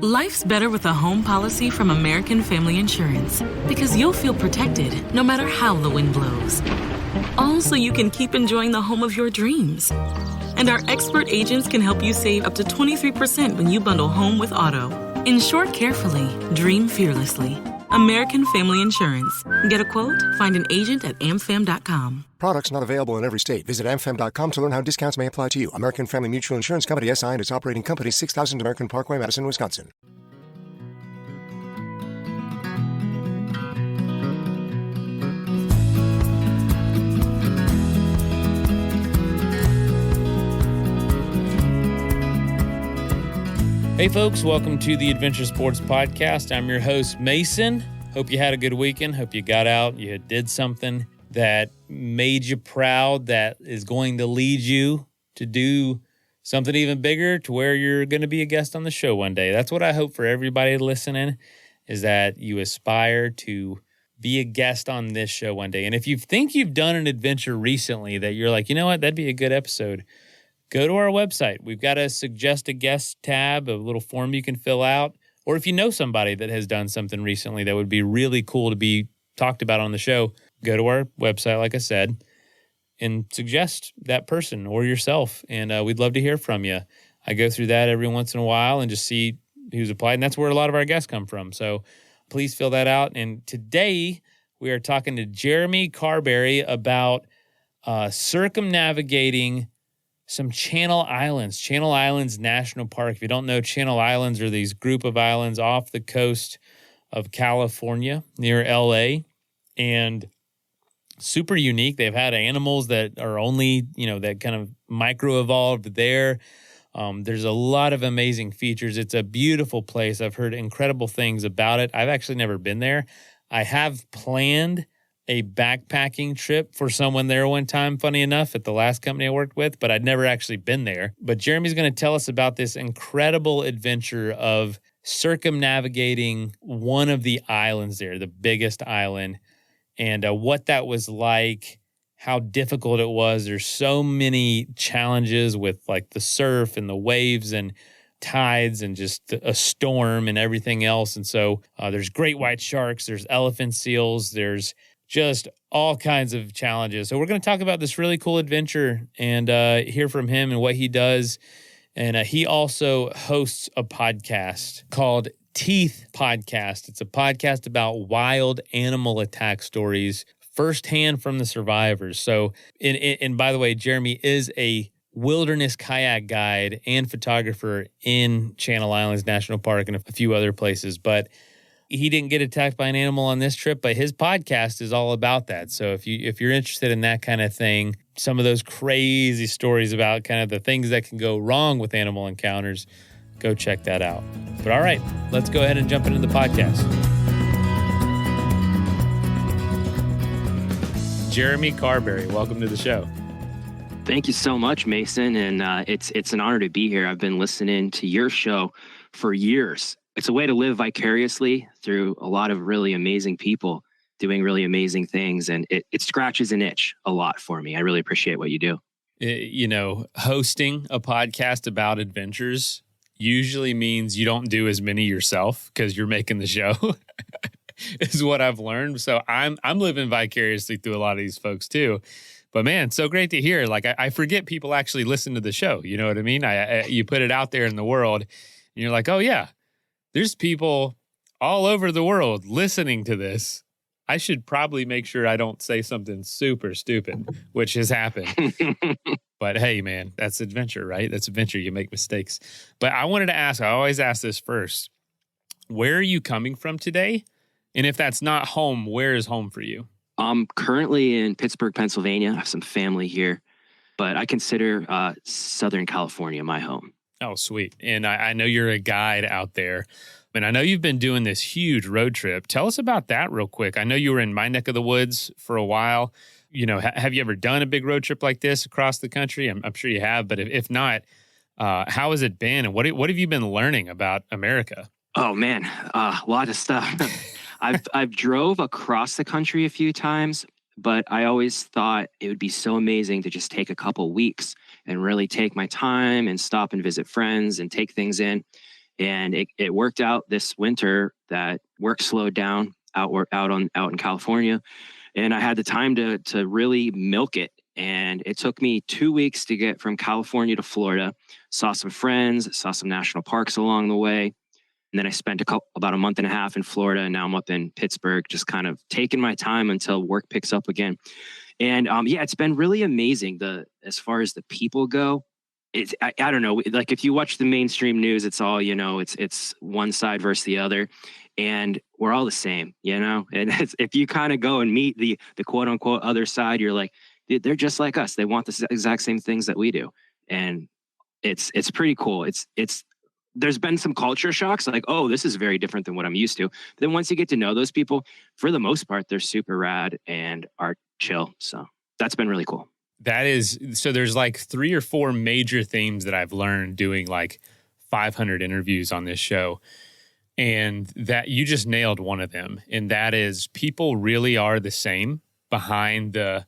Life's better with a home policy from American Family Insurance because you'll feel protected no matter how the wind blows. All so you can keep enjoying the home of your dreams. And our expert agents can help you save up to 23% when you bundle home with auto. Insure carefully, dream fearlessly. American Family Insurance. Get a quote? Find an agent at amfam.com. Products not available in every state. Visit amfam.com to learn how discounts may apply to you. American Family Mutual Insurance Company, SI, and its operating company, 6000 American Parkway, Madison, Wisconsin. Hey folks, welcome to the Adventure Sports Podcast. I'm your host, Mason. Hope you had a good weekend. Hope you got out, you did something that made you proud, that is going to lead you to do something even bigger, to where you're going to be a guest on the show one day. That's what I hope for everybody listening, is that you aspire to be a guest on this show one day. And if you think you've done an adventure recently that you're like, you know what, that'd be a good episode, go to our website. We've got a suggest a guest tab, a little form you can fill out. Or if you know somebody that has done something recently that would be really cool to be talked about on the show, go to our website, like I said, and suggest that person or yourself. And we'd love to hear from you. I go through that every once in a while and just see who's applied. And that's where a lot of our guests come from. So please fill that out. And today we are talking to Jeremy Carberry about circumnavigating some Channel Islands National Park. If you don't know, Channel Islands are these group of islands off the coast of California near LA, and super unique. They've had animals that are only, that kind of micro-evolved there. There's a lot of amazing features. It's a beautiful place. I've heard incredible things about it. I've actually never been there. I have planned a backpacking trip for someone there one time, funny enough, at the last company I worked with, but I'd never actually been there. But Jeremy's going to tell us about this incredible adventure of circumnavigating one of the islands there, the biggest island, and what that was like, how difficult it was. There's so many challenges with like the surf and the waves and tides and just a storm and everything else. And so there's great white sharks, there's elephant seals, there's just all kinds of challenges. So we're going to talk about this really cool adventure and hear from him and what he does. And he also hosts a podcast called Teeth Podcast. It's a podcast about wild animal attack stories firsthand from the survivors. So, and by the way, Jeremy is a wilderness kayak guide and photographer in Channel Islands National Park and a few other places. But he didn't get attacked by an animal on this trip, but his podcast is all about that. So if you're interested in that kind of thing, some of those crazy stories about kind of the things that can go wrong with animal encounters, go check that out. But all right, let's go ahead and jump into the podcast. Jeremy Carberry, welcome to the show. Thank you so much, Mason. And it's an honor to be here. I've been listening to your show for years. It's a way to live vicariously through a lot of really amazing people doing really amazing things. And it scratches an itch a lot for me. I really appreciate what you do. Hosting a podcast about adventures usually means you don't do as many yourself because you're making the show, is what I've learned. So I'm living vicariously through a lot of these folks too. But man, so great to hear. Like I forget people actually listen to the show. You know what I mean? You put it out there in the world and you're like, oh yeah, there's people all over the world listening to this. I should probably make sure I don't say something super stupid, which has happened. But hey, man, that's adventure, right? That's adventure. You make mistakes. But I wanted to ask, I always ask this first. Where are you coming from today? And if that's not home, where is home for you? I'm currently in Pittsburgh, Pennsylvania. I have some family here, but I consider Southern California my home. Oh, sweet. And I know you're a guide out there. And I know you've been doing this huge road trip. Tell us about that real quick. I know you were in my neck of the woods for a while. Have you ever done a big road trip like this across the country? I'm sure you have, but if not, how has it been? And what have you been learning about America? Oh, man, a lot of stuff. I've drove across the country a few times, but I always thought it would be so amazing to just take a couple weeks and really take my time and stop and visit friends and take things in. And it worked out this winter that work slowed down out in California. And I had the time to really milk it. And it took me 2 weeks to get from California to Florida. Saw some friends, saw some national parks along the way. And then I spent about a month and a half in Florida. And now I'm up in Pittsburgh, just kind of taking my time until work picks up again. And it's been really amazing. As far as the people go, I don't know. Like if you watch the mainstream news, it's all, it's one side versus the other, and we're all the same, And if you kind of go and meet the quote unquote other side, you're like, they're just like us. They want the exact same things that we do, and it's pretty cool. There's been some culture shocks, like, oh, this is very different than what I'm used to. But then once you get to know those people, for the most part, they're super rad and are chill. So that's been really cool. So there's like 3 or 4 major themes that I've learned doing like 500 interviews on this show. And that you just nailed one of them. And that is people really are the same behind the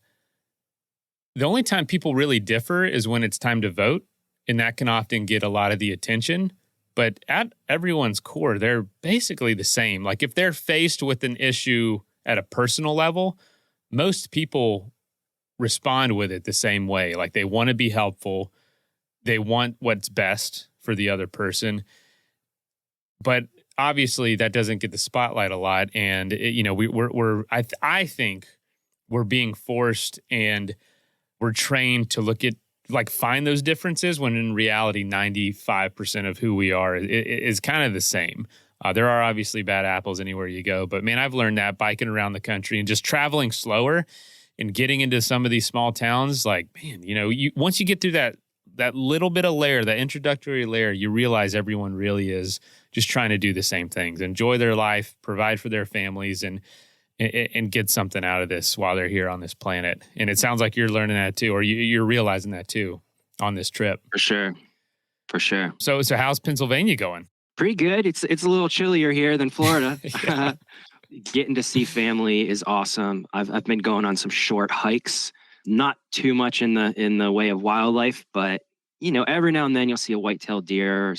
only time people really differ is when it's time to vote. And that can often get a lot of the attention. But at everyone's core, they're basically the same. Like if they're faced with an issue at a personal level, most people respond with it the same way. Like they want to be helpful. They want what's best for the other person. But obviously that doesn't get the spotlight a lot. And, I think we're being forced and we're trained to look at, like find those differences when in reality, 95% of who we are is kind of the same. There are obviously bad apples anywhere you go, but man, I've learned that biking around the country and just traveling slower and getting into some of these small towns, like, man, once you get through that little bit of layer, that introductory layer, you realize everyone really is just trying to do the same things, enjoy their life, provide for their families, and get something out of this while they're here on this planet. And it sounds like you're learning that too, or you're realizing that too on this trip. For sure. So how's Pennsylvania going? Pretty good. It's a little chillier here than Florida. Getting to see family is awesome. I've been going on some short hikes, not too much in the way of wildlife, but every now and then you'll see a white-tailed deer or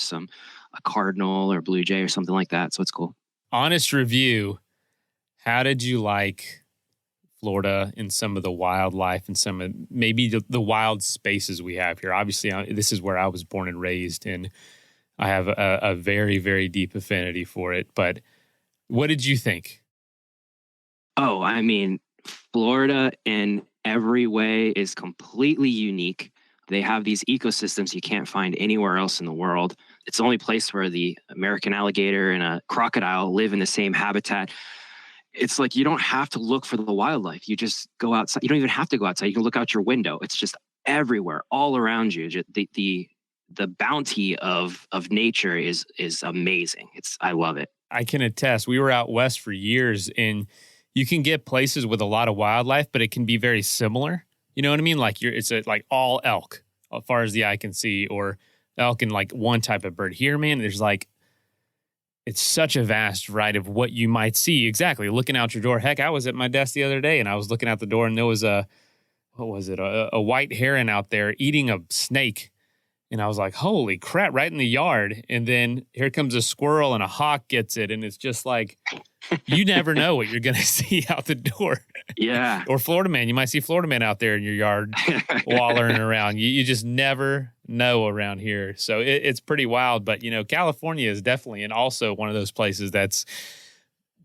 a cardinal or blue jay or something like that. So it's cool. Honest review. How did you like Florida and some of the wildlife and some of maybe the wild spaces we have here? Obviously, this is where I was born and raised, and I have a very, very deep affinity for it. But what did you think? Oh, I mean, Florida in every way is completely unique. They have these ecosystems you can't find anywhere else in the world. It's the only place where the American alligator and a crocodile live in the same habitat. It's like you don't have to look for the wildlife. You just go outside. You don't even have to go outside. You can look out your window. It's just everywhere, all around you. The bounty of nature is amazing. I love it. I can attest. We were out west for years, and you can get places with a lot of wildlife, but it can be very similar. You know what I mean? Like it's like all elk, as far as the eye can see, or elk and like one type of bird. Here, man, there's like, it's such a vast variety of what you might see. Exactly. Looking out your door. Heck, I was at my desk the other day and I was looking out the door and there was a white heron out there eating a snake. And I was like, holy crap, right in the yard. And then here comes a squirrel and a hawk gets it. And it's just like, you never know what you're going to see out the door. Yeah. Or Florida man. You might see Florida man out there in your yard wallering around. You just never know around here. So it's pretty wild. But, California is definitely and also one of those places that's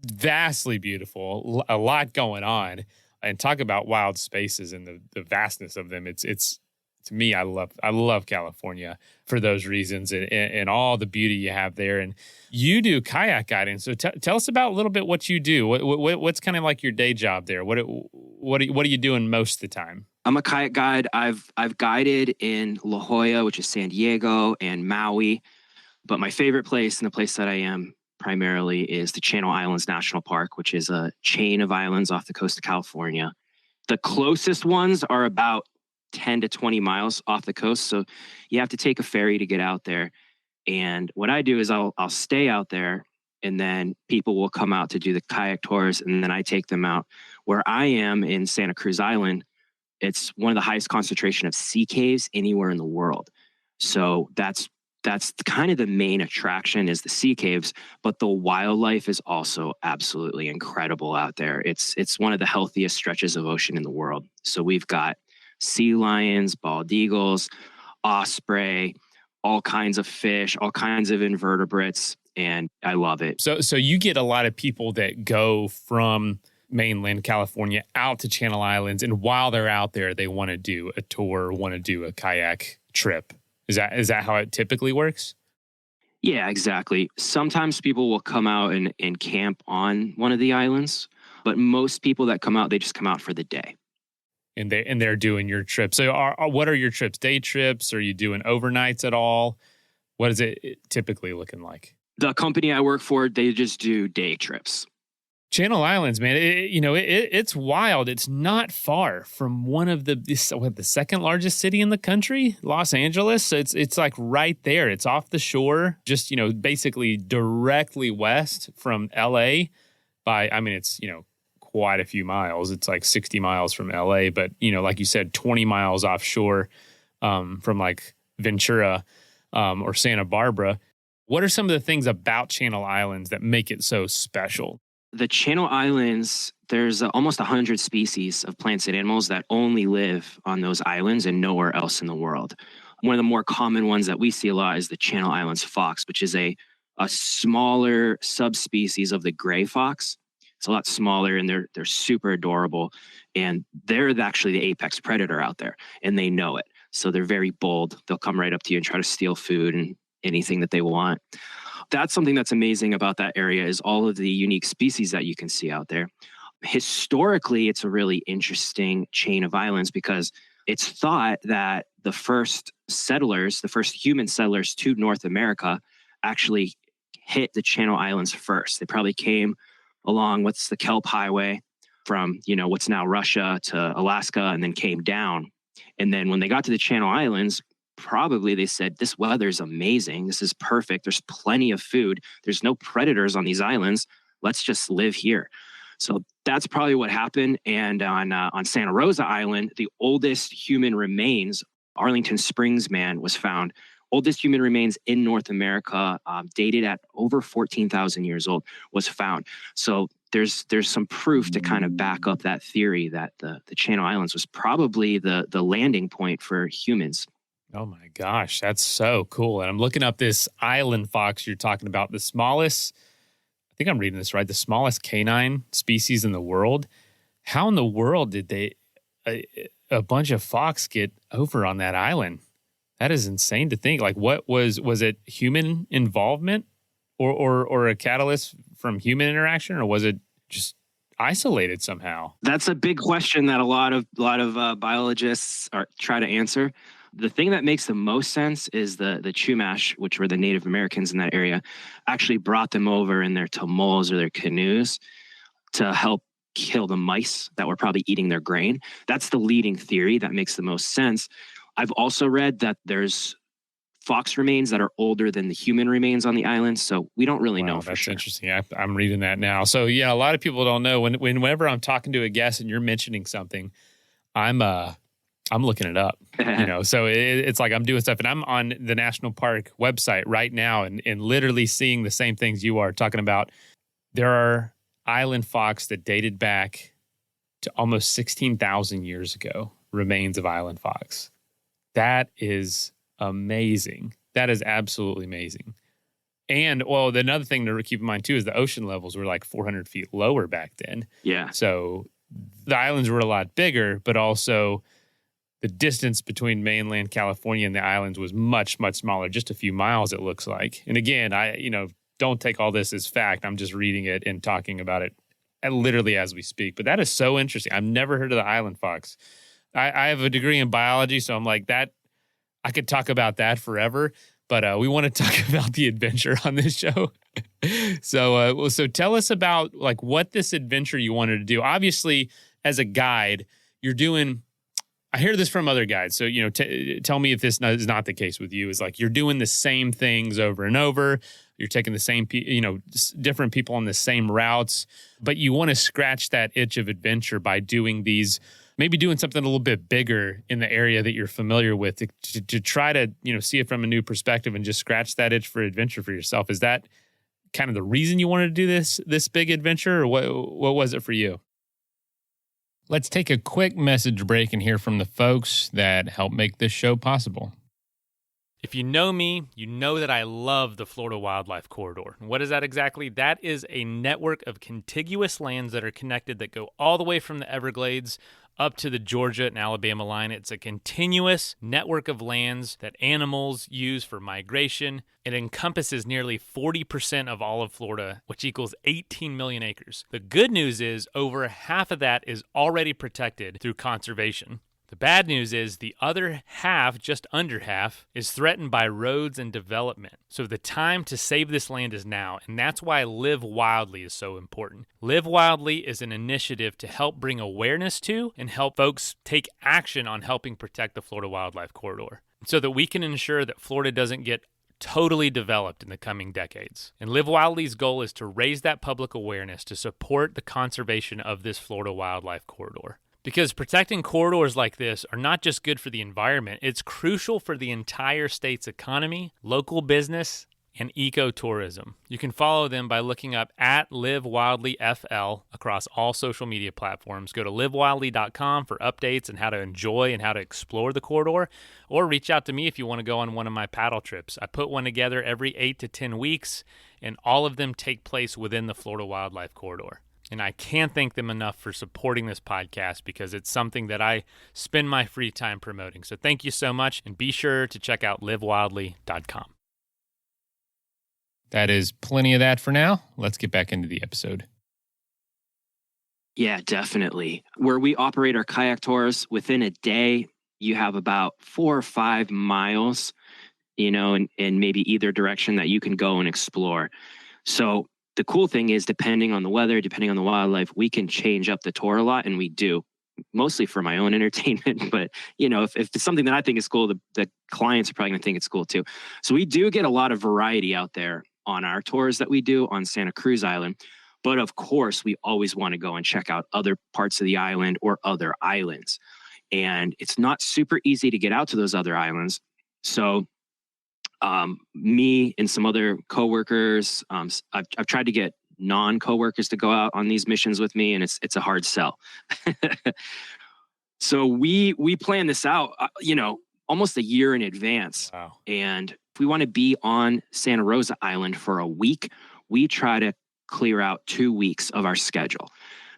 vastly beautiful. A lot going on. And talk about wild spaces and the vastness of them. It's to me, I love California for those reasons and all the beauty you have there. And you do kayak guiding. So tell us about a little bit what you do. What's kind of like your day job there? What are you doing most of the time? I'm a kayak guide. I've guided in La Jolla, which is San Diego, and Maui. But my favorite place and the place that I am primarily is the Channel Islands National Park, which is a chain of islands off the coast of California. The closest ones are about 10 to 20 miles off the coast. So you have to take a ferry to get out there. And what I do is I'll stay out there and then people will come out to do the kayak tours. And then I take them out where I am in Santa Cruz Island. It's one of the highest concentration of sea caves anywhere in the world. So that's That's kind of the main attraction is the sea caves, but the wildlife is also absolutely incredible out there. It's one of the healthiest stretches of ocean in the world. So we've got sea lions, bald eagles, osprey, all kinds of fish, all kinds of invertebrates, and I love it. So you get a lot of people that go from mainland California out to Channel Islands, and while they're out there, they want to do a tour, want to do a kayak trip. Is that how it typically works? Yeah, exactly. Sometimes people will come out and camp on one of the islands, but most people that come out, they just come out for the day. And they're doing your trip. So what are your trips? Day trips? Are you doing overnights at all? What is it typically looking like? The company I work for, they just do day trips. Channel Islands, man, it's wild. It's not far from one of the second largest city in the country, Los Angeles. It's like right there. It's off the shore, just, basically directly west from LA it's, quite a few miles. It's like 60 miles from LA, but, like you said, 20 miles offshore from like Ventura or Santa Barbara. What are some of the things about Channel Islands that make it so special? The Channel Islands, there's almost 100 species of plants and animals that only live on those islands and nowhere else in the world. One of the more common ones that we see a lot is the Channel Islands fox, which is a smaller subspecies of the gray fox. It's a lot smaller and they're super adorable. And they're actually the apex predator out there and they know it. So they're very bold. They'll come right up to you and try to steal food and anything that they want. That's something that's amazing about that area is all of the unique species that you can see out there. Historically, it's a really interesting chain of islands because it's thought that the first human settlers to North America actually hit the Channel Islands first. They probably came along what's the Kelp Highway from, what's now Russia to Alaska and then came down. And then when they got to the Channel Islands, probably they said, this weather's amazing. This is perfect. There's plenty of food. There's no predators on these islands. Let's just live here. So that's probably what happened. And on Santa Rosa Island, the oldest human remains, Arlington Springs man was found. Oldest human remains in North America, dated at over 14,000 years old, was found. So there's some proof to kind of back up that theory that the Channel Islands was probably the landing point for humans. Oh my gosh, that's so cool. And I'm looking up this island fox you're talking about, the smallest, I think I'm reading this right, the smallest canine species in the world. How in the world did a bunch of fox get over on that island? That is insane to think. Like, what was it human involvement or a catalyst from human interaction, or was it just isolated somehow? That's a big question that a lot of biologists try to answer. The thing that makes the most sense is the Chumash, which were the Native Americans in that area, actually brought them over in their tamols or their canoes to help kill the mice that were probably eating their grain. That's the leading theory that makes the most sense. I've also read that there's fox remains that are older than the human remains on the island, so we don't really know for sure. That's interesting. I'm reading that now. So yeah, a lot of people don't know. Whenever I'm talking to a guest and you're mentioning something, I'm looking it up, so it's like I'm doing stuff and I'm on the national park website right now and literally seeing the same things you are talking about. There are island fox that dated back to almost 16,000 years ago, remains of island fox. That is amazing. That is absolutely amazing. And another thing to keep in mind too is the ocean levels were like 400 feet lower back then. Yeah. So the islands were a lot bigger, but also the distance between mainland California and the islands was much, much smaller, just a few miles, it looks like. And again, don't take all this as fact. I'm just reading it and talking about it literally as we speak. But that is so interesting. I've never heard of the island fox. I have a degree in biology, so I'm like that. I could talk about that forever, but we want to talk about the adventure on this show. So tell us about like what this adventure you wanted to do. Obviously, as a guide, you're doing. I hear this from other guides. So, tell me if this is not the case with you. Is like you're doing the same things over and over. You're taking the same, different people on the same routes, but you want to scratch that itch of adventure by doing these maybe doing something a little bit bigger in the area that you're familiar with to try to, see it from a new perspective and just scratch that itch for adventure for yourself. Is that kind of the reason you wanted to do this big adventure, or what was it for you? Let's take a quick message break and hear from the folks that help make this show possible. If you know me, you know that I love the Florida Wildlife Corridor. What is that exactly? That is a network of contiguous lands that are connected that go all the way from the Everglades up to the Georgia and Alabama line. It's a continuous network of lands that animals use for migration. It encompasses nearly 40% of all of Florida, which equals 18 million acres. The good news is over half of that is already protected through conservation. The bad news is the other half, just under half, is threatened by roads and development. So the time to save this land is now, and that's why Live Wildly is so important. Live Wildly is an initiative to help bring awareness to and help folks take action on helping protect the Florida Wildlife Corridor so that we can ensure that Florida doesn't get totally developed in the coming decades. And Live Wildly's goal is to raise that public awareness to support the conservation of this Florida Wildlife Corridor. Because protecting corridors like this are not just good for the environment, it's crucial for the entire state's economy, local business, and ecotourism. You can follow them by looking up at Live Wildly FL across all social media platforms. Go to livewildly.com for updates on how to enjoy and how to explore the corridor, or reach out to me if you want to go on one of my paddle trips. I put one together every 8 to 10 weeks, and all of them take place within the Florida Wildlife Corridor. And I can't thank them enough for supporting this podcast because it's something that I spend my free time promoting. So thank you so much, and be sure to check out livewildly.com. That is plenty of that for now. Let's get back into the episode. Yeah, definitely. Where we operate our kayak tours, within a day, you have about 4 or 5 miles, in maybe either direction that you can go and explore. So the cool thing is, depending on the weather, depending on the wildlife, we can change up the tour a lot, and we do, mostly for my own entertainment. But, if it's something that I think is cool, the clients are probably going to think it's cool too. So we do get a lot of variety out there on our tours that we do on Santa Cruz Island. But of course, we always want to go and check out other parts of the island or other islands. And it's not super easy to get out to those other islands. So me and some other coworkers, I've tried to get non-coworkers to go out on these missions with me, and it's a hard sell. So we plan this out, almost a year in advance. Wow. And if we want to be on Santa Rosa Island for a week, we try to clear out 2 weeks of our schedule.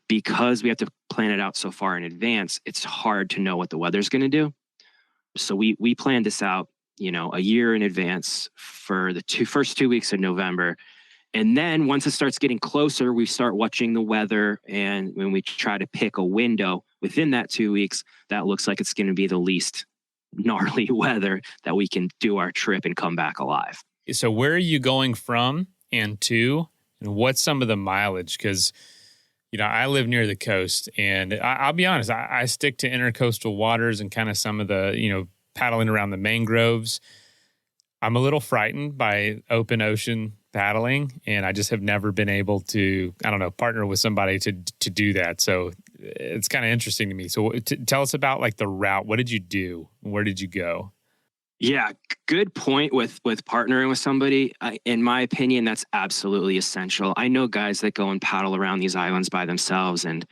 Because we have to plan it out so far in advance, it's hard to know what the weather's going to do. So we planned this out, a year in advance for the first 2 weeks of November. And then once it starts getting closer, we start watching the weather. And when we try to pick a window within that 2 weeks, that looks like it's going to be the least gnarly weather that we can do our trip and come back alive. So where are you going from and to, and what's some of the mileage? Because, I live near the coast, and I'll be honest, I stick to intercoastal waters and kind of some of the, paddling around the mangroves. I'm a little frightened by open ocean paddling, and I just have never been able to, partner with somebody to do that. So it's kind of interesting to me. So tell us about like the route. What did you do? Where did you go? Yeah, good point with partnering with somebody. In my opinion, that's absolutely essential. I know guys that go and paddle around these islands by themselves, and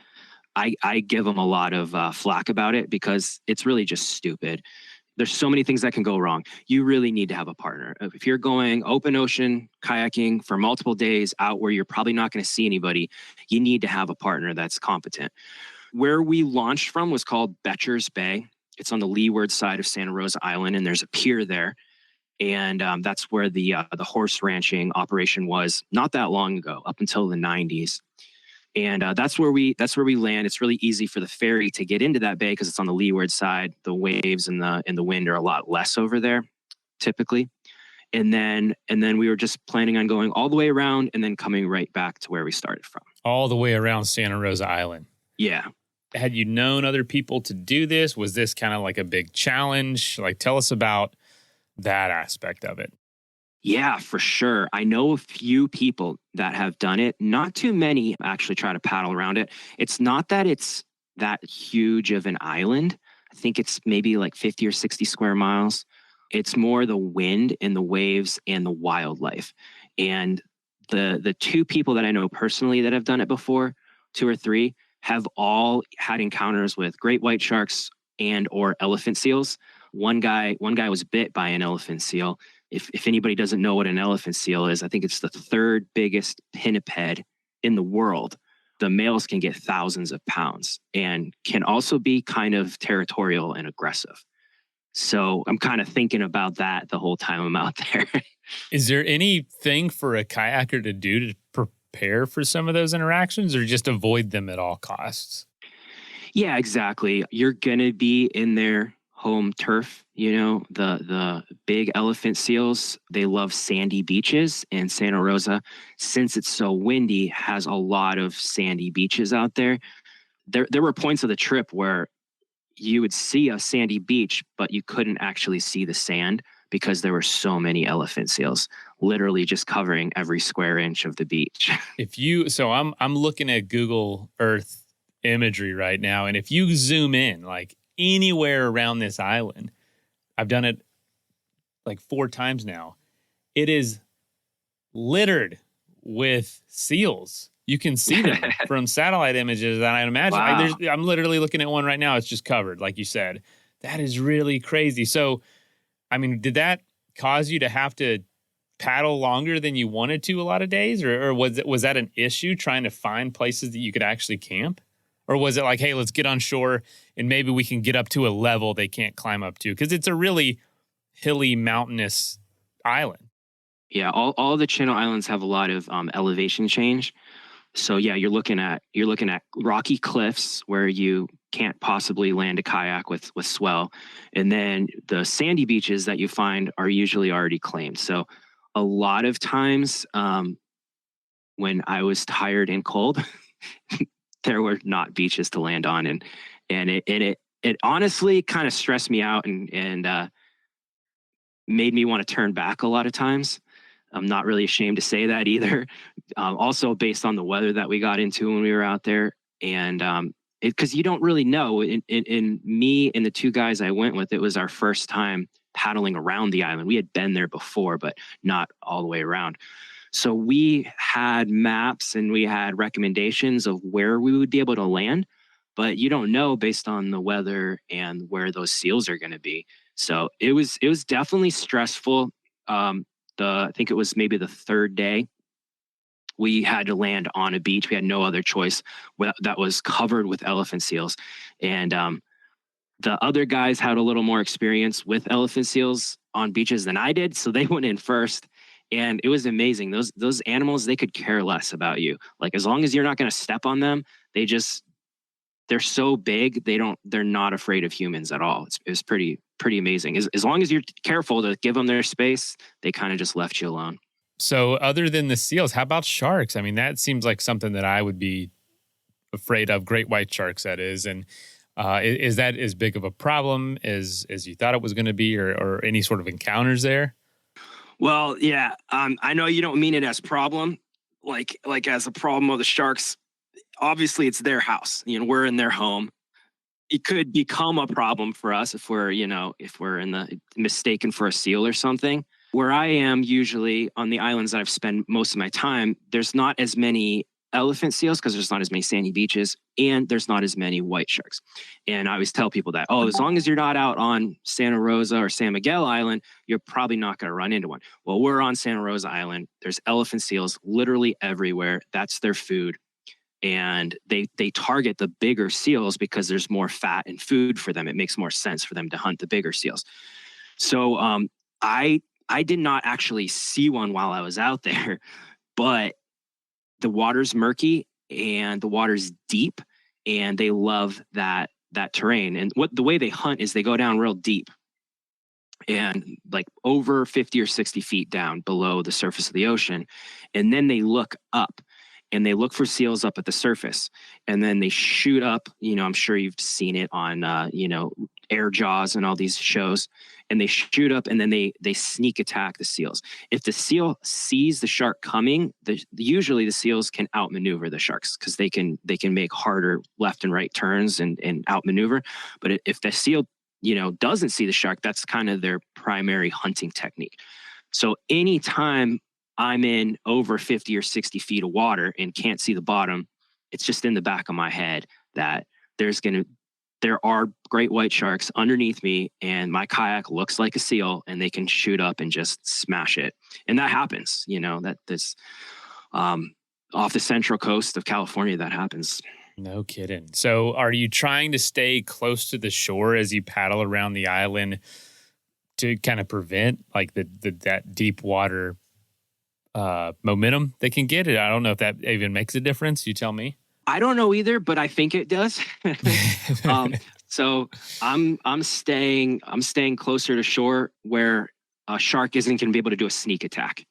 I give them a lot of flack about it because it's really just stupid. There's so many things that can go wrong. You really need to have a partner. If you're going open ocean kayaking for multiple days out where you're probably not going to see anybody, you need to have a partner that's competent. Where we launched from was called Betcher's Bay. It's on the leeward side of Santa Rosa Island, and there's a pier there. And that's where the horse ranching operation was not that long ago, up until the 90s. And that's where we land. It's really easy for the ferry to get into that bay because it's on the leeward side. The waves and the wind are a lot less over there, typically. And then we were just planning on going all the way around and then coming right back to where we started from. All the way around Santa Rosa Island. Yeah. Had you known other people to do this? Was this kind of like a big challenge? Like, tell us about that aspect of it. Yeah, for sure. I know a few people that have done it. Not too many actually try to paddle around it. It's not that it's that huge of an island. I think it's maybe like 50 or 60 square miles. It's more the wind and the waves and the wildlife. And the two people that I know personally that have done it before, two or three, have all had encounters with great white sharks and or elephant seals. One guy was bit by an elephant seal. If anybody doesn't know what an elephant seal is, I think it's the third biggest pinniped in the world. The males can get thousands of pounds and can also be kind of territorial and aggressive. So I'm kind of thinking about that the whole time I'm out there. Is there anything for a kayaker to do to prepare for some of those interactions, or just avoid them at all costs? Yeah, exactly. You're going to be in their home turf. The big elephant seals, they love sandy beaches, and Santa Rosa, since it's so windy, has a lot of sandy beaches out there. There were points of the trip where you would see a sandy beach, but you couldn't actually see the sand because there were so many elephant seals literally just covering every square inch of the beach. I'm looking at Google Earth imagery right now, and if you zoom in like anywhere around this island, I've done it like 4 times now, it is littered with seals. You can see them from satellite images, and I imagine Wow. I'm literally looking at one right now. It's just covered, like you said. That is really crazy. So, I mean, did that cause you to have to paddle longer than you wanted to a lot of days, or was that an issue trying to find places that you could actually camp? Or was it like, hey, let's get on shore and maybe we can get up to a level they can't climb up to? Because it's a really hilly, mountainous island. Yeah, all the Channel Islands have a lot of elevation change. So yeah, you're looking at rocky cliffs where you can't possibly land a kayak with swell, and then the sandy beaches that you find are usually already claimed. So a lot of times, when I was tired and cold, there were not beaches to land on, and it honestly kind of stressed me out and made me want to turn back a lot of times. I'm not really ashamed to say that either. Also based on the weather that we got into when we were out there, and because you don't really know. In me and the 2 guys I went with, it was our first time paddling around the island. We had been there before, but not all the way around. So we had maps and we had recommendations of where we would be able to land, but you don't know based on the weather and where those seals are going to be. So it was definitely stressful. I think it was maybe the 3rd day we had to land on a beach. We had no other choice that was covered with elephant seals. And the other guys had a little more experience with elephant seals on beaches than I did. So they went in first, and it was amazing. Those animals, they could care less about you. Like, as long as you're not going to step on them, they're so big. They're not afraid of humans at all. It's pretty amazing. As long as you're careful to give them their space, they kind of just left you alone. So other than the seals, how about sharks? I mean, that seems like something that I would be afraid of. Great white sharks, that is. And is that as big of a problem as you thought it was going to be, or any sort of encounters there? Well, yeah. I know you don't mean it as problem, like as a problem of the sharks. Obviously, it's their house. We're in their home. It could become a problem for us if we're mistaken for a seal or something. Where I am usually on the islands that I've spent most of my time, there's not as many elephant seals because there's not as many sandy beaches, and there's not as many white sharks. And I always tell people that, as long as you're not out on Santa Rosa or San Miguel Island, you're probably not going to run into one. Well, we're on Santa Rosa Island. There's elephant seals literally everywhere. That's their food. And they target the bigger seals because there's more fat and food for them. It makes more sense for them to hunt the bigger seals. So I did not actually see one while I was out there, but the water's murky and the water's deep, and they love that terrain. And the way they hunt is they go down real deep, and like over 50 or 60 feet down below the surface of the ocean. And then they look up and they look for seals up at the surface, and then they shoot up. I'm sure you've seen it on, Air Jaws and all these shows, and they shoot up and then they sneak attack the seals. If the seal sees the shark coming, usually the seals can outmaneuver the sharks because they can make harder left and right turns and outmaneuver. But if the seal doesn't see the shark, that's kind of their primary hunting technique. So anytime I'm in over 50 or 60 feet of water and can't see the bottom, it's just in the back of my head that there are great white sharks underneath me, and my kayak looks like a seal, and they can shoot up and just smash it. And that happens, off the central coast of California, that happens. No kidding. So are you trying to stay close to the shore as you paddle around the island to kind of prevent like that deep water momentum they can get it? I don't know if that even makes a difference. You tell me. I don't know either, but I think it does. So I'm staying closer to shore where a shark isn't going to be able to do a sneak attack,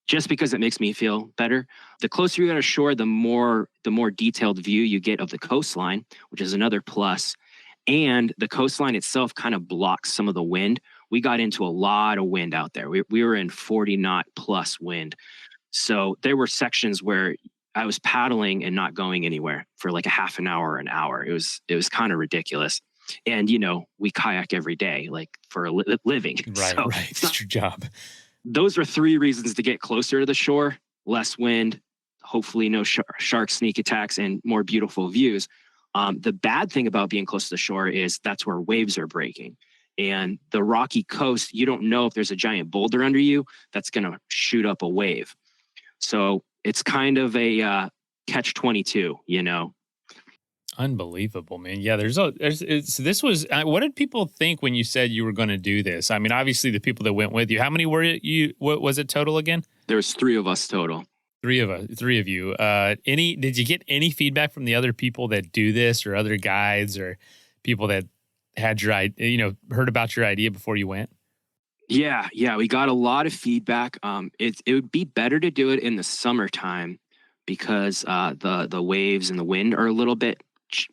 just because it makes me feel better. The closer you are to shore, the more detailed view you get of the coastline, which is another plus. And the coastline itself kind of blocks some of the wind. We got into a lot of wind out there. We were in 40 knot plus wind. So there were sections where I was paddling and not going anywhere for like a half an hour or an hour. It was kind of ridiculous. And, we kayak every day, like for a living. Right. It's your job. Those are 3 reasons to get closer to the shore: less wind, hopefully no shark sneak attacks, and more beautiful views. The bad thing about being close to the shore is that's where waves are breaking. And the rocky coast, you don't know if there's a giant boulder under you that's going to shoot up a wave. So it's kind of a catch-22, Unbelievable, man. Yeah, what did people think when you said you were going to do this? I mean, obviously the people that went with you, how many were you? What was it total again? There was 3 of us total. 3 of you. Did you get any feedback from the other people that do this, or other guides, or people that had heard about your idea before you went? Yeah, we got a lot of feedback. It would be better to do it in the summertime because the waves and the wind are a little bit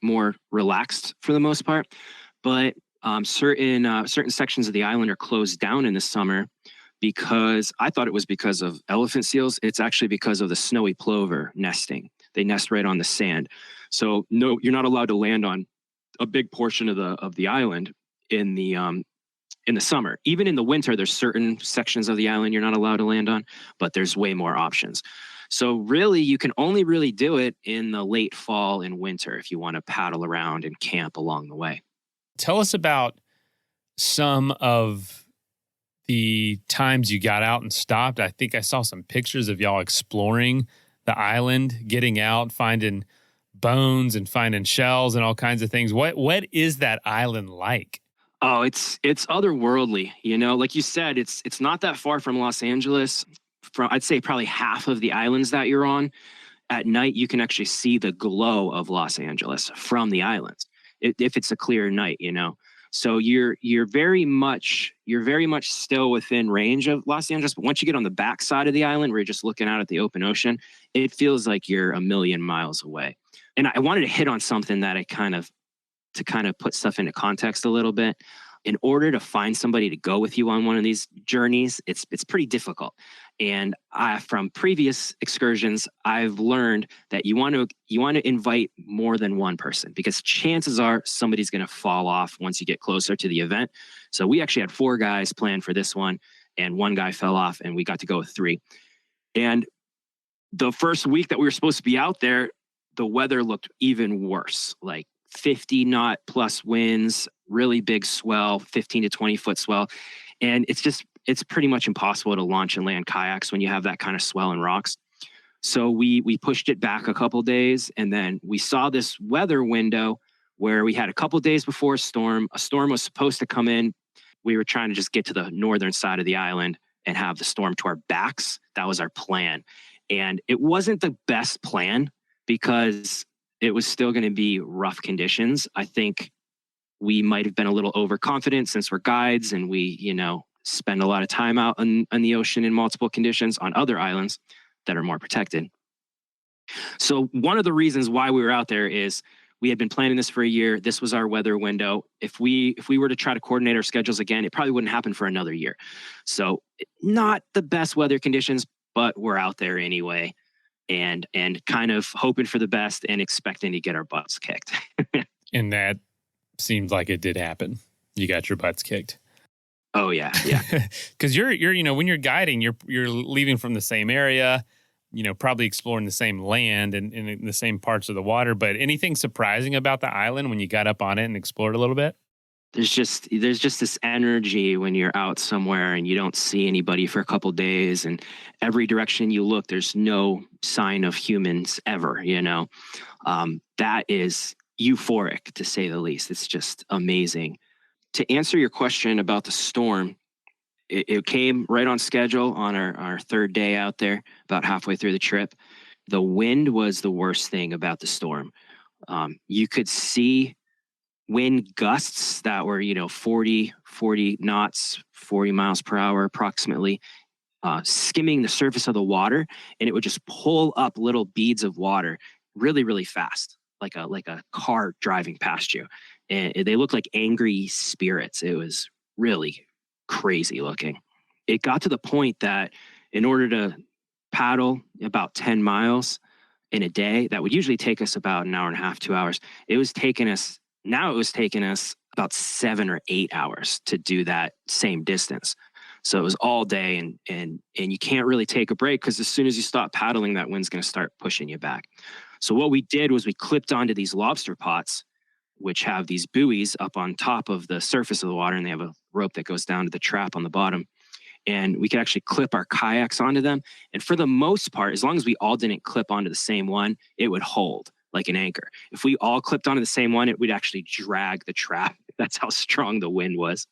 more relaxed for the most part. But certain sections of the island are closed down in the summer because I thought it was because of elephant seals. It's actually because of the snowy plover nesting. They nest right on the sand. So no, you're not allowed to land on a big portion of the island in the summer. Even in the winter, there's certain sections of the island you're not allowed to land on, but there's way more options. So really, you can only really do it in the late fall and winter if you want to paddle around and camp along the way. Tell us about some of the times you got out and stopped. I think I saw some pictures of y'all exploring the island, getting out, finding bones and finding shells and all kinds of things. What is that island like? Oh, it's otherworldly. Like you said, it's not that far from Los Angeles. I'd say probably half of the islands that you're on. At night, you can actually see the glow of Los Angeles from the islands if it's a clear night. So you're very much still within range of Los Angeles. But once you get on the back side of the island, where you're just looking out at the open ocean, it feels like you're a million miles away. And I wanted to hit on something that to kind of put stuff into context a little bit. In order to find somebody to go with you on one of these journeys, it's pretty difficult. And from previous excursions, I've learned that you want to invite more than one person, because chances are somebody's going to fall off once you get closer to the event. So we actually had 4 guys planned for this one, and 1 guy fell off, and we got to go with 3. And the first week that we were supposed to be out there, the weather looked even worse, like 50 knot plus winds, really big swell, 15 to 20 foot swell. And it's pretty much impossible to launch and land kayaks when you have that kind of swell and rocks. So we pushed it back a couple days, and then we saw this weather window where we had a couple days before a storm. A storm was supposed to come in. We were trying to just get to the northern side of the island and have the storm to our backs. That was our plan. And it wasn't the best plan because it was still going to be rough conditions. I think we might have been a little overconfident since we're guides and we, spend a lot of time out on the ocean in multiple conditions on other islands that are more protected. So one of the reasons why we were out there is We had been planning this for a year. This was our weather window. If we were to try to coordinate our schedules again, it probably wouldn't happen for another year. So not the best weather conditions, but we're out there anyway, and kind of hoping for the best and expecting to get our butts kicked. And that seems like it did happen. You got your butts kicked. Oh yeah. Because you're when you're guiding, you're leaving from the same area, probably exploring the same land and in the same parts of the water. But anything surprising about the island when you got up on it and explored a little bit? There's just this energy when you're out somewhere and you don't see anybody for a couple of days, and every direction you look, there's no sign of humans ever. That is euphoric, to say the least. It's just amazing. To answer your question about the storm, it came right on schedule on our third day out there, about halfway through the trip. The wind was the worst thing about the storm. You could see wind gusts that were, 40 knots, 40 miles per hour approximately, skimming the surface of the water, and it would just pull up little beads of water really, really fast, like a car driving past you. And they looked like angry spirits. It was really crazy looking. It got to the point that in order to paddle about 10 miles in a day, that would usually take us about an hour and a half, 2 hours. It was taking us about 7 or 8 hours to do that same distance. So it was all day, and you can't really take a break, because as soon as you stop paddling, that wind's going to start pushing you back. So what we did was we clipped onto these lobster pots, which have these buoys up on top of the surface of the water, and they have a rope that goes down to the trap on the bottom. And we could actually clip our kayaks onto them. And for the most part, as long as we all didn't clip onto the same one, it would hold like an anchor. If we all clipped onto the same one, it would actually drag the trap. That's how strong the wind was.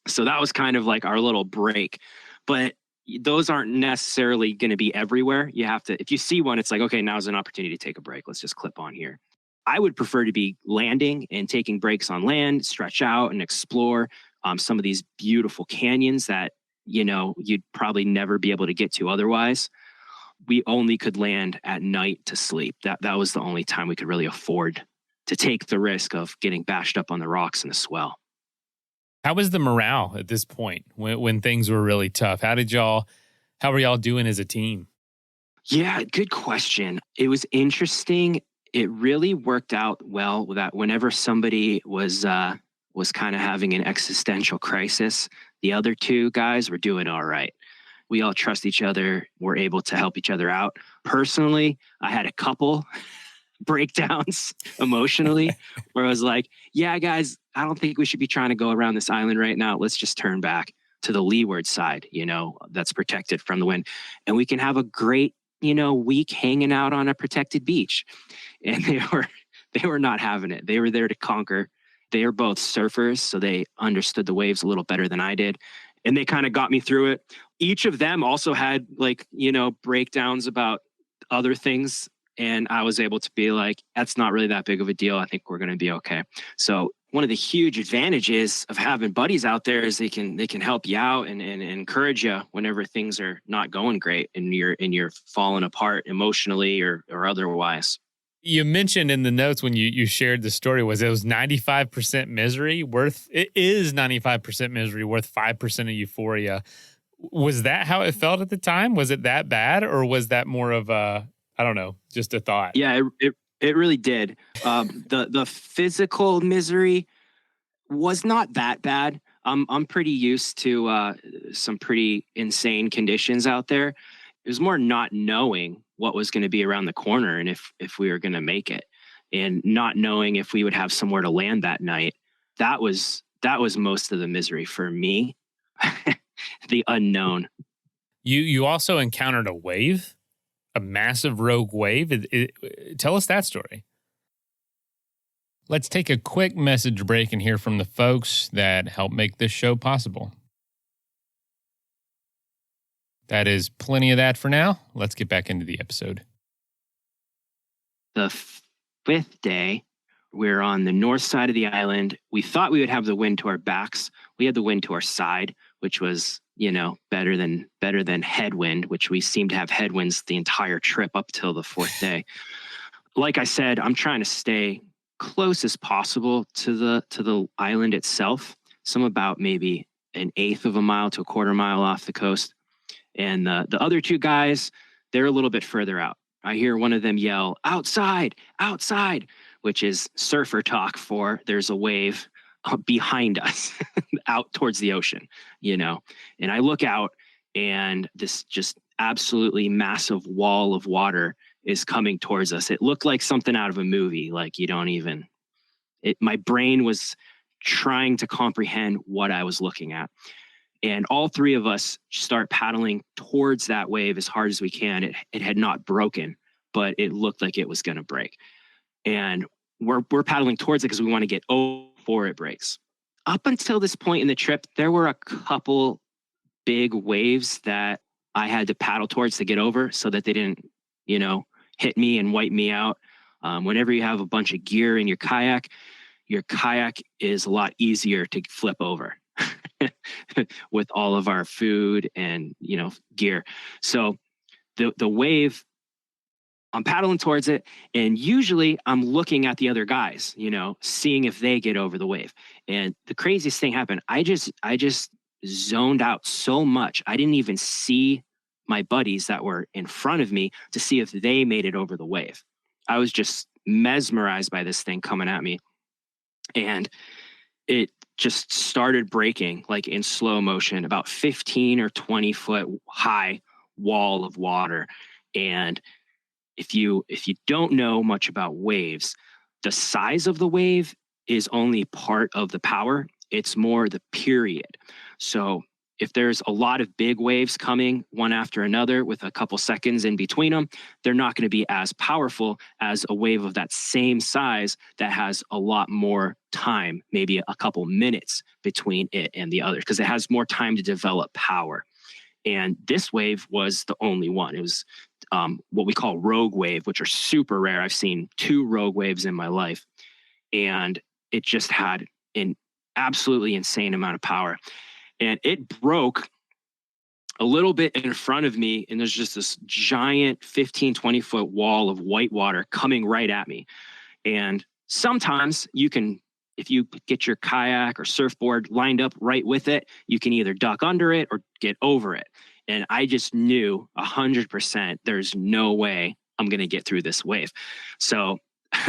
So that was kind of like our little break. But those aren't necessarily going to be everywhere. You have to, if you see one, it's like, okay, now's an opportunity to take a break. Let's just clip on here. I would prefer to be landing and taking breaks on land, stretch out and explore some of these beautiful canyons that, you'd probably never be able to get to otherwise. We only could land at night to sleep. That was the only time we could really afford to take the risk of getting bashed up on the rocks in the swell. How was the morale at this point when things were really tough? How were y'all doing as a team? Yeah, good question. It was interesting. It really worked out well that whenever somebody was kind of having an existential crisis, the other two guys were doing all right. We all trust each other. We're able to help each other out. Personally, I had a couple breakdowns emotionally where I was like, yeah, guys, I don't think we should be trying to go around this island right now. Let's just turn back to the leeward side, that's protected from the wind. And we can have a great, week hanging out on a protected beach. And they were not having it. They were there to conquer. They are both surfers, so they understood the waves a little better than I did. And they kind of got me through it. Each of them also had breakdowns about other things. And I was able to be like, that's not really that big of a deal. I think we're going to be okay. So one of the huge advantages of having buddies out there is they can help you out and encourage you whenever things are not going great and you're falling apart emotionally or otherwise. You mentioned in the notes when you shared the story it was 95% misery worth 5% of euphoria. Was that how it felt at the time? Was it that bad, or was that more of a, I don't know, just a thought? Yeah, it really did. The physical misery was not that bad. I'm pretty used to some pretty insane conditions out there. It was more not knowing what was going to be around the corner and if we were going to make it, and not knowing if we would have somewhere to land that night. That was most of the misery for me. The unknown. You also encountered a wave, a massive rogue wave. Tell us that story. Let's take a quick message break and hear from the folks that help make this show possible. That is plenty of that for now. Let's get back into the episode. The fifth day, we're on the north side of the island. We thought we would have the wind to our backs. We had the wind to our side, which was, better than headwind, which we seemed to have headwinds the entire trip up till the fourth day. like I said, I'm trying to stay close as possible to the island itself. So I'm about maybe an eighth of a mile to a quarter mile off the coast. And the other two guys, they're a little bit further out. I hear one of them yell, outside, outside, which is surfer talk for there's a wave behind us out towards the ocean, you know. And I look out, and this just absolutely massive wall of water is coming towards us. It looked like something out of a movie. Like you don't even, my brain was trying to comprehend what I was looking at. And all three of us start paddling towards that wave as hard as we can. It had not broken, but it looked like it was going to break. And we're paddling towards it because we want to get over before it breaks. Up until this point in the trip, there were a couple big waves that I had to paddle towards to get over so that they didn't, you know, hit me and wipe me out. Whenever you have a bunch of gear in your kayak is a lot easier to flip over with all of our food and, you know, gear. So the wave, I'm paddling towards it, and usually I'm looking at the other guys, you know, seeing if they get over the wave. And the craziest thing happened. I just zoned out so much. I didn't even see my buddies that were in front of me to see if they made it over the wave. I was just mesmerized by this thing coming at me. And it just started breaking like in slow motion, about 15 or 20 foot high wall of water. And if you don't know much about waves, the size of the wave is only part of the power. It's more the period. So if there's a lot of big waves coming one after another with a couple seconds in between them, they're not going to be as powerful as a wave of that same size that has a lot more time, maybe a couple minutes between it and the other, because it has more time to develop power. And this wave was the only one. It was what we call rogue wave, which are super rare. I've seen 2 rogue waves in my life, and it just had an absolutely insane amount of power. And it broke a little bit in front of me, and there's just this giant 15, 20 foot wall of white water coming right at me. And sometimes you can, if you get your kayak or surfboard lined up right with it, you can either duck under it or get over it. And I just knew 100% there's no way I'm going to get through this wave. So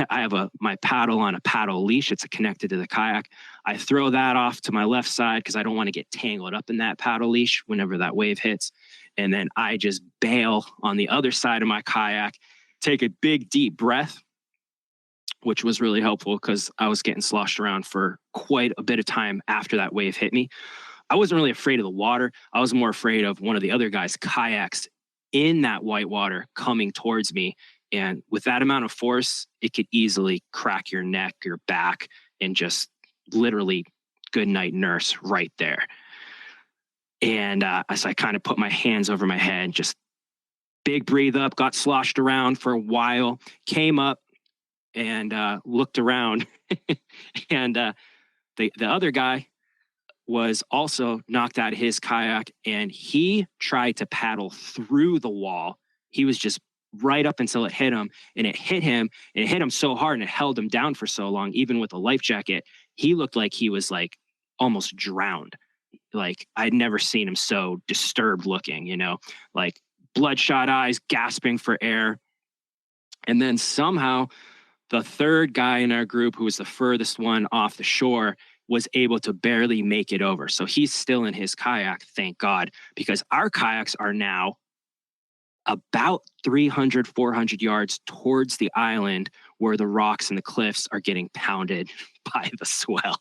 I have my paddle on a paddle leash. It's connected to the kayak. I throw that off to my left side because I don't want to get tangled up in that paddle leash whenever that wave hits. And then I just bail on the other side of my kayak, take a big, deep breath, which was really helpful because I was getting sloshed around for quite a bit of time after that wave hit me. I wasn't really afraid of the water. I was more afraid of one of the other guys' kayaks in that white water coming towards me. And with that amount of force, it could easily crack your neck, your back, and just literally good night nurse right there. And as I kind of put my hands over my head, just big breathe up, got sloshed around for a while, came up and looked around. And the other guy was also knocked out of his kayak, and he tried to paddle through the wall. He was just right up until it hit him, and it hit him so hard and it held him down for so long. Even with a life jacket, he looked like he was like almost drowned. Like I'd never seen him so disturbed looking, you know, like bloodshot eyes, gasping for air. And then somehow the third guy in our group, who was the furthest one off the shore, was able to barely make it over. So he's still in his kayak, thank God, because our kayaks are now about 300, 400 yards towards the island where the rocks and the cliffs are getting pounded by the swell.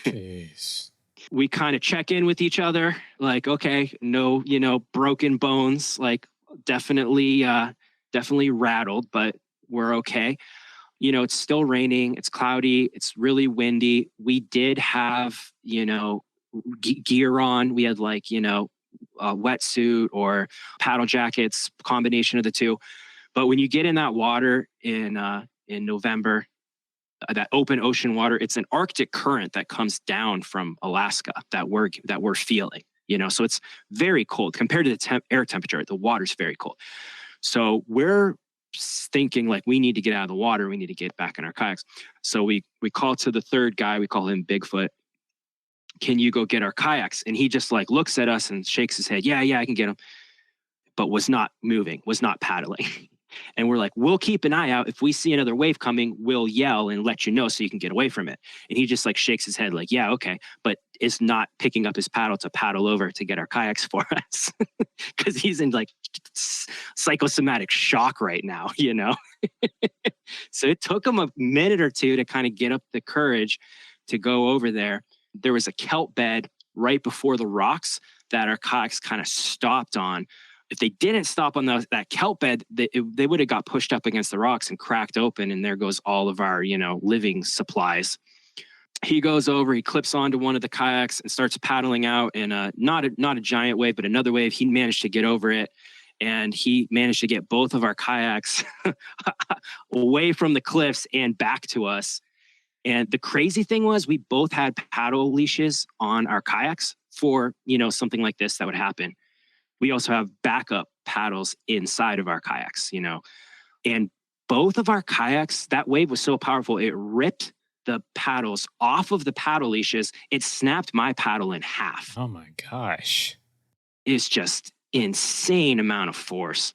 Jeez. We kind of check in with each other, like, okay, no, you know, broken bones, like definitely rattled, but we're okay. You know, it's still raining, it's cloudy, it's really windy. We did have, you know, gear on. We had like, you know, a wetsuit or paddle jackets, combination of the two. But when you get in that water in November, that open ocean water, it's an Arctic current that comes down from Alaska that we're feeling, you know, so it's very cold compared to the air temperature. The water's very cold. So we're thinking like, we need to get out of the water. We need to get back in our kayaks. So we call to the third guy. We call him Bigfoot. Can you go get our kayaks? And he just like looks at us and shakes his head. Yeah, I can get them. But was not moving, was not paddling. And we're like, we'll keep an eye out. If we see another wave coming, we'll yell and let you know so you can get away from it. And he just like shakes his head like, yeah, okay. But is not picking up his paddle to paddle over to get our kayaks for us. Because he's in like psychosomatic shock right now, you know? So it took him a minute or two to kind of get up the courage to go over there. There was a kelp bed right before the rocks that our kayaks kind of stopped on. If they didn't stop on that kelp bed, they would have got pushed up against the rocks and cracked open. And there goes all of our, living supplies. He goes over, he clips onto one of the kayaks and starts paddling out in not a giant wave, but another wave. He managed to get over it. And he managed to get both of our kayaks away from the cliffs and back to us. And the crazy thing was we both had paddle leashes on our kayaks for, something like this that would happen. We also have backup paddles inside of our kayaks, and both of our kayaks, that wave was so powerful, it ripped the paddles off of the paddle leashes. It snapped my paddle in half. Oh my gosh. It's just insane amount of force.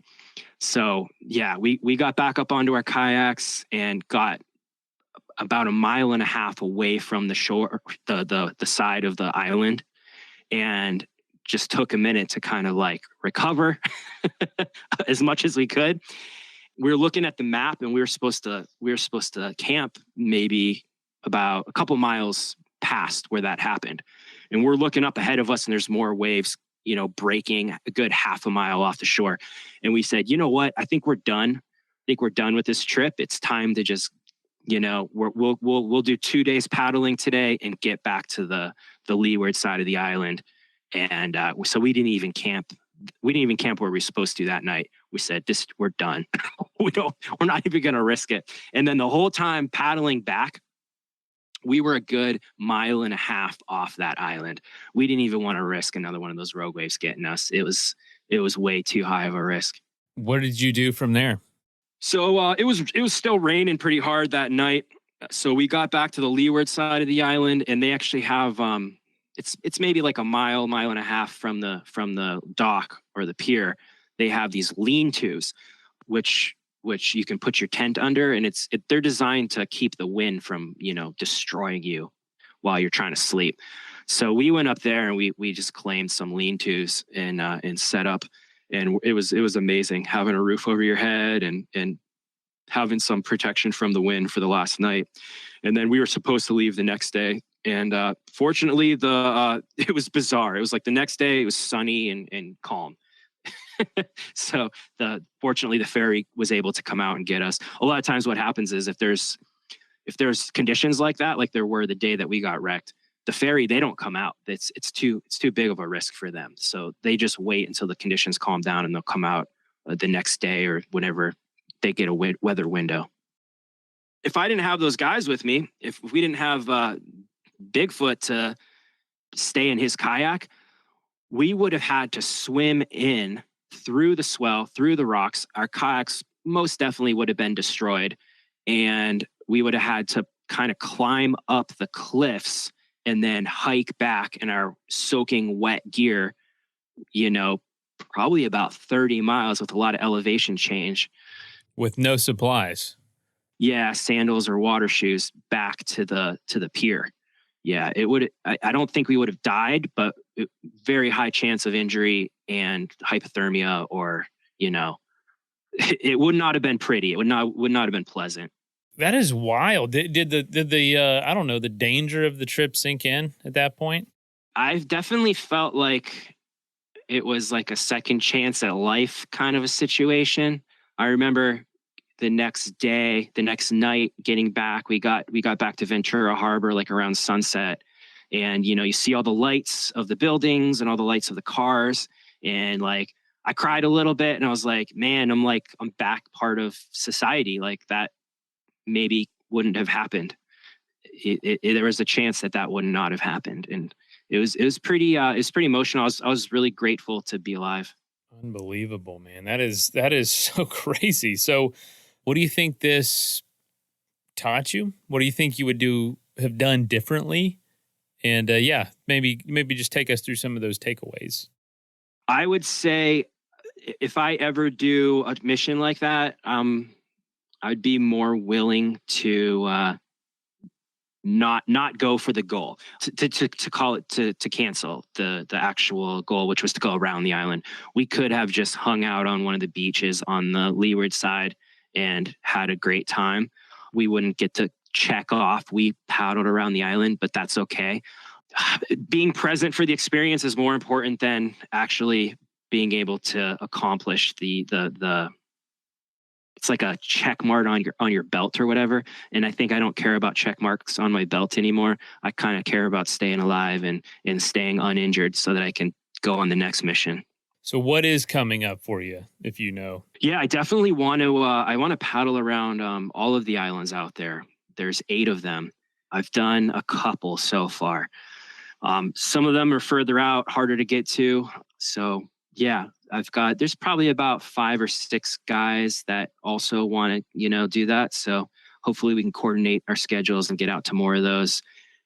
So yeah, we got back up onto our kayaks and got about 1.5 miles away from the shore, the side of the island, and just took a minute to kind of like recover as much as we could. We were looking at the map and we were supposed to camp maybe about a couple miles past where that happened. And we're looking up ahead of us and there's more waves, breaking a good 1/2 mile off the shore. And we said, you know what? I think we're done. I think we're done with this trip. It's time to just, we'll do 2 days paddling today and get back to the leeward side of the island. And so we didn't even camp. We didn't even camp where we were supposed to that night. We said, we're done. We're not even going to risk it. And then the whole time paddling back, we were a good 1.5 miles off that island. We didn't even want to risk another one of those rogue waves getting us. It was way too high of a risk. What did you do from there? So it was still raining pretty hard that night. So we got back to the leeward side of the island, and they actually have it's maybe like 1.5 miles from the dock or the pier. They have these lean-tos, which you can put your tent under, and they're designed to keep the wind from destroying you while you're trying to sleep. So we went up there and we just claimed some lean-tos and set up, and it was amazing having a roof over your head and having some protection from the wind for the last night. And then we were supposed to leave the next day. And fortunately, it was bizarre. It was like the next day it was sunny and calm. So fortunately, the ferry was able to come out and get us. A lot of times what happens is if there's conditions like that, like there were the day that we got wrecked, the ferry, they don't come out. It's too big of a risk for them. So they just wait until the conditions calm down and they'll come out the next day or whenever they get a weather window. If I didn't have those guys with me, if we didn't have Bigfoot to stay in his kayak, we would have had to swim in through the swell, through the rocks. Our kayaks most definitely would have been destroyed, and we would have had to kind of climb up the cliffs and then hike back in our soaking wet gear, probably about 30 miles with a lot of elevation change. With no supplies. Yeah, sandals or water shoes back to the pier. Yeah, it would. I don't think we would have died, but very high chance of injury and hypothermia, or it would not have been pretty. It would not have been pleasant. That is wild. Did the I don't know, the danger of the trip sink in at that point? I've definitely felt like it was like a second chance at life kind of a situation. I remember the next night getting back, we got back to Ventura Harbor like around sunset, and you see all the lights of the buildings and all the lights of the cars, and like I cried a little bit, and I was like, man, I'm back part of society. Like that maybe wouldn't have happened. There was a chance that would not have happened, and it was pretty emotional. I was really grateful to be alive. Unbelievable, man. That is so crazy. So, what do you think this taught you? What do you think you would have done differently? And yeah, maybe just take us through some of those takeaways. I would say if I ever do a mission like that, I'd be more willing to not go for the goal, to call it to cancel the actual goal, which was to go around the island. We could have just hung out on one of the beaches on the leeward side and had a great time. We wouldn't get to check off we paddled around the island, but that's okay. Being present for the experience is more important than actually being able to accomplish the it's like a check mark on your belt or whatever. And I think I don't care about check marks on my belt anymore. I kind of care about staying alive and staying uninjured so that I can go on the next mission. So what is coming up for you, if you know? Yeah, I definitely want to I want to paddle around all of the islands out there. There's 8 of them. I've done a couple so far. Some of them are further out, harder to get to. So yeah, there's probably about 5 or 6 guys that also want to, do that. So hopefully we can coordinate our schedules and get out to more of those.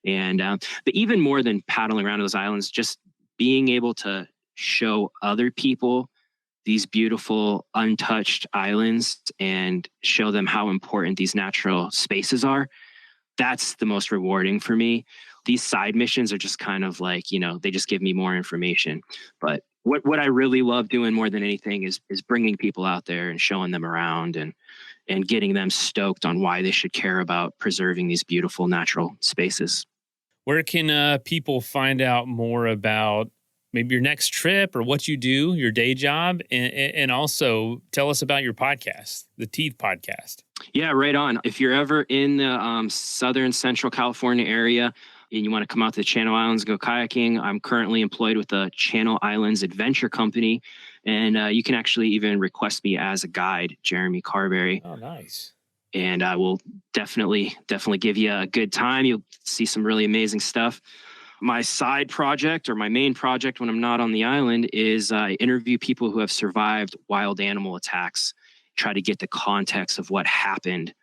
And, but even more than paddling around those islands, just being able to show other people these beautiful untouched islands and show them how important these natural spaces are. That's the most rewarding for me. These side missions are just kind of like, they just give me more information. But what I really love doing more than anything is bringing people out there and showing them around and getting them stoked on why they should care about preserving these beautiful natural spaces. Where can people find out more about maybe your next trip or what you do, your day job, and also tell us about your podcast, the Teeth Podcast? Yeah, right on. If you're ever in the southern central California area and you want to come out to the Channel Islands, go kayaking, I'm currently employed with the Channel Islands Adventure Company. And you can actually even request me as a guide, Jeremy Carberry. Oh, nice. And I will definitely give you a good time. You'll see some really amazing stuff. My side project, or my main project when I'm not on the island, is I interview people who have survived wild animal attacks, try to get the context of what happened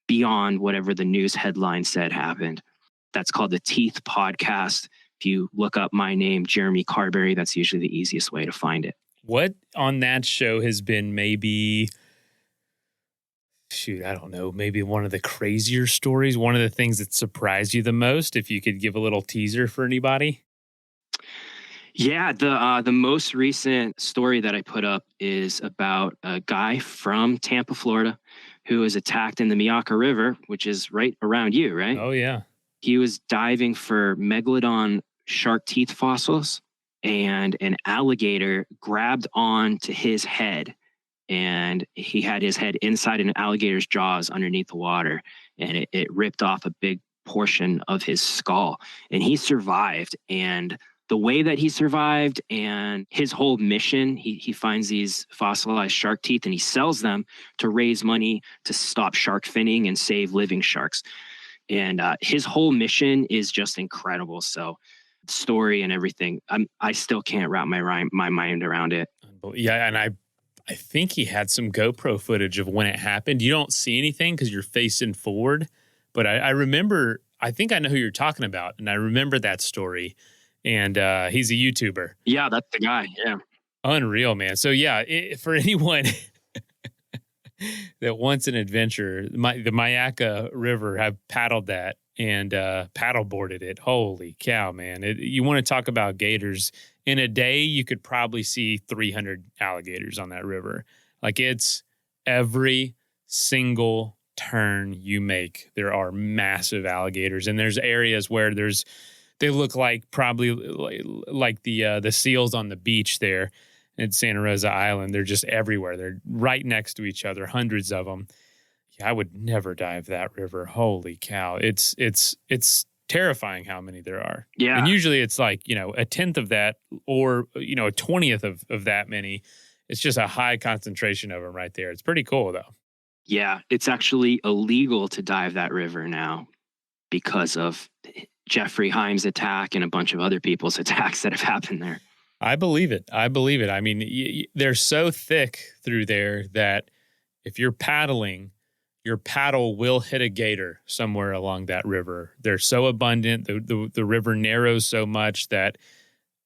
beyond whatever the news headline said happened. That's called the Teeth Podcast. If you look up my name, Jeremy Carberry, that's usually the easiest way to find it. What on that show has been maybe, I don't know, maybe one of the crazier stories, one of the things that surprised you the most, if you could give a little teaser for anybody? Yeah, the most recent story that I put up is about a guy from Tampa, Florida, who was attacked in the Miaka River, which is right around you, right? Oh, yeah. He was diving for megalodon shark teeth fossils, and an alligator grabbed on to his head, and he had his head inside an alligator's jaws underneath the water, and it ripped off a big portion of his skull, and he survived. And the way that he survived and his whole mission, he finds these fossilized shark teeth and he sells them to raise money to stop shark finning and save living sharks. And his whole mission is just incredible. So story and everything, I still can't wrap my mind around it. Yeah, and I think he had some GoPro footage of when it happened. You don't see anything because you're facing forward, but I remember, I think I know who you're talking about, and I remember that story. And he's a YouTuber. Yeah, that's the guy. Yeah. Unreal, man. So yeah, for anyone that wants an adventure, the Miaka River, have paddled that and paddleboarded it. Holy cow, man. You want to talk about gators. In a day, you could probably see 300 alligators on that river. Like, it's every single turn you make, there are massive alligators. And there's areas where they look like probably like the seals on the beach there at Santa Rosa Island. They're just everywhere. They're right next to each other, hundreds of them. Yeah, I would never dive that river. Holy cow. It's terrifying how many there are. Yeah. And usually it's like, a 10th of that or, a 20th of that many. It's just a high concentration of them right there. It's pretty cool though. Yeah, it's actually illegal to dive that river now because of Jeffrey Himes' attack and a bunch of other people's attacks that have happened there. I believe it. I mean, they're so thick through there that if you're paddling, your paddle will hit a gator somewhere along that river. They're so abundant. The river narrows so much that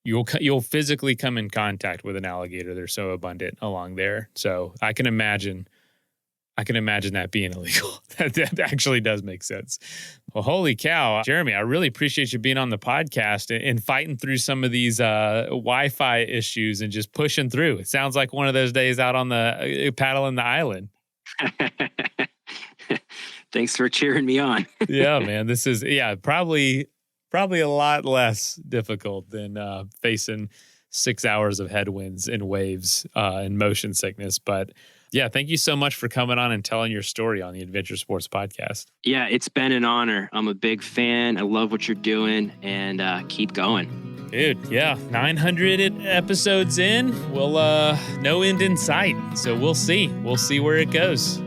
you'll physically come in contact with an alligator. They're so abundant along there. So I can imagine that being illegal. That actually does make sense. Well, holy cow, Jeremy, I really appreciate you being on the podcast and fighting through some of these Wi-Fi issues and just pushing through. It sounds like one of those days out on the paddling the island. Thanks for cheering me on. Yeah, man. This is probably a lot less difficult than facing 6 hours of headwinds and waves and motion sickness. But yeah, thank you so much for coming on and telling your story on the Adventure Sports Podcast. Yeah, it's been an honor. I'm a big fan. I love what you're doing, and keep going. Dude, yeah, 900 episodes in. Well, no end in sight. So we'll see. We'll see where it goes.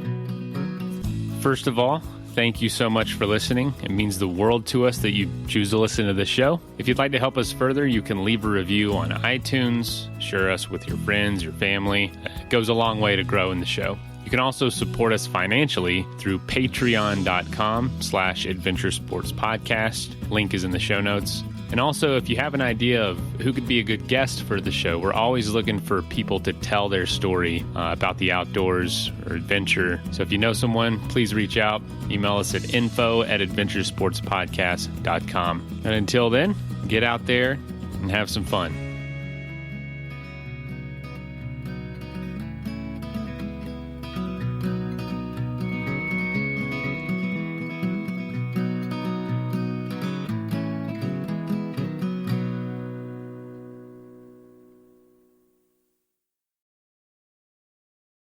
First of all, thank you so much for listening. It means the world to us that you choose to listen to this show. If you'd like to help us further, you can leave a review on iTunes, share us with your friends, your family. It goes a long way to growing the show. You can also support us financially through patreon.com/Adventure Sports Podcast. Link is in the show notes. And also, if you have an idea of who could be a good guest for the show, we're always looking for people to tell their story about the outdoors or adventure. So if you know someone, please reach out. Email us at info@adventuresportspodcast.com. And until then, get out there and have some fun.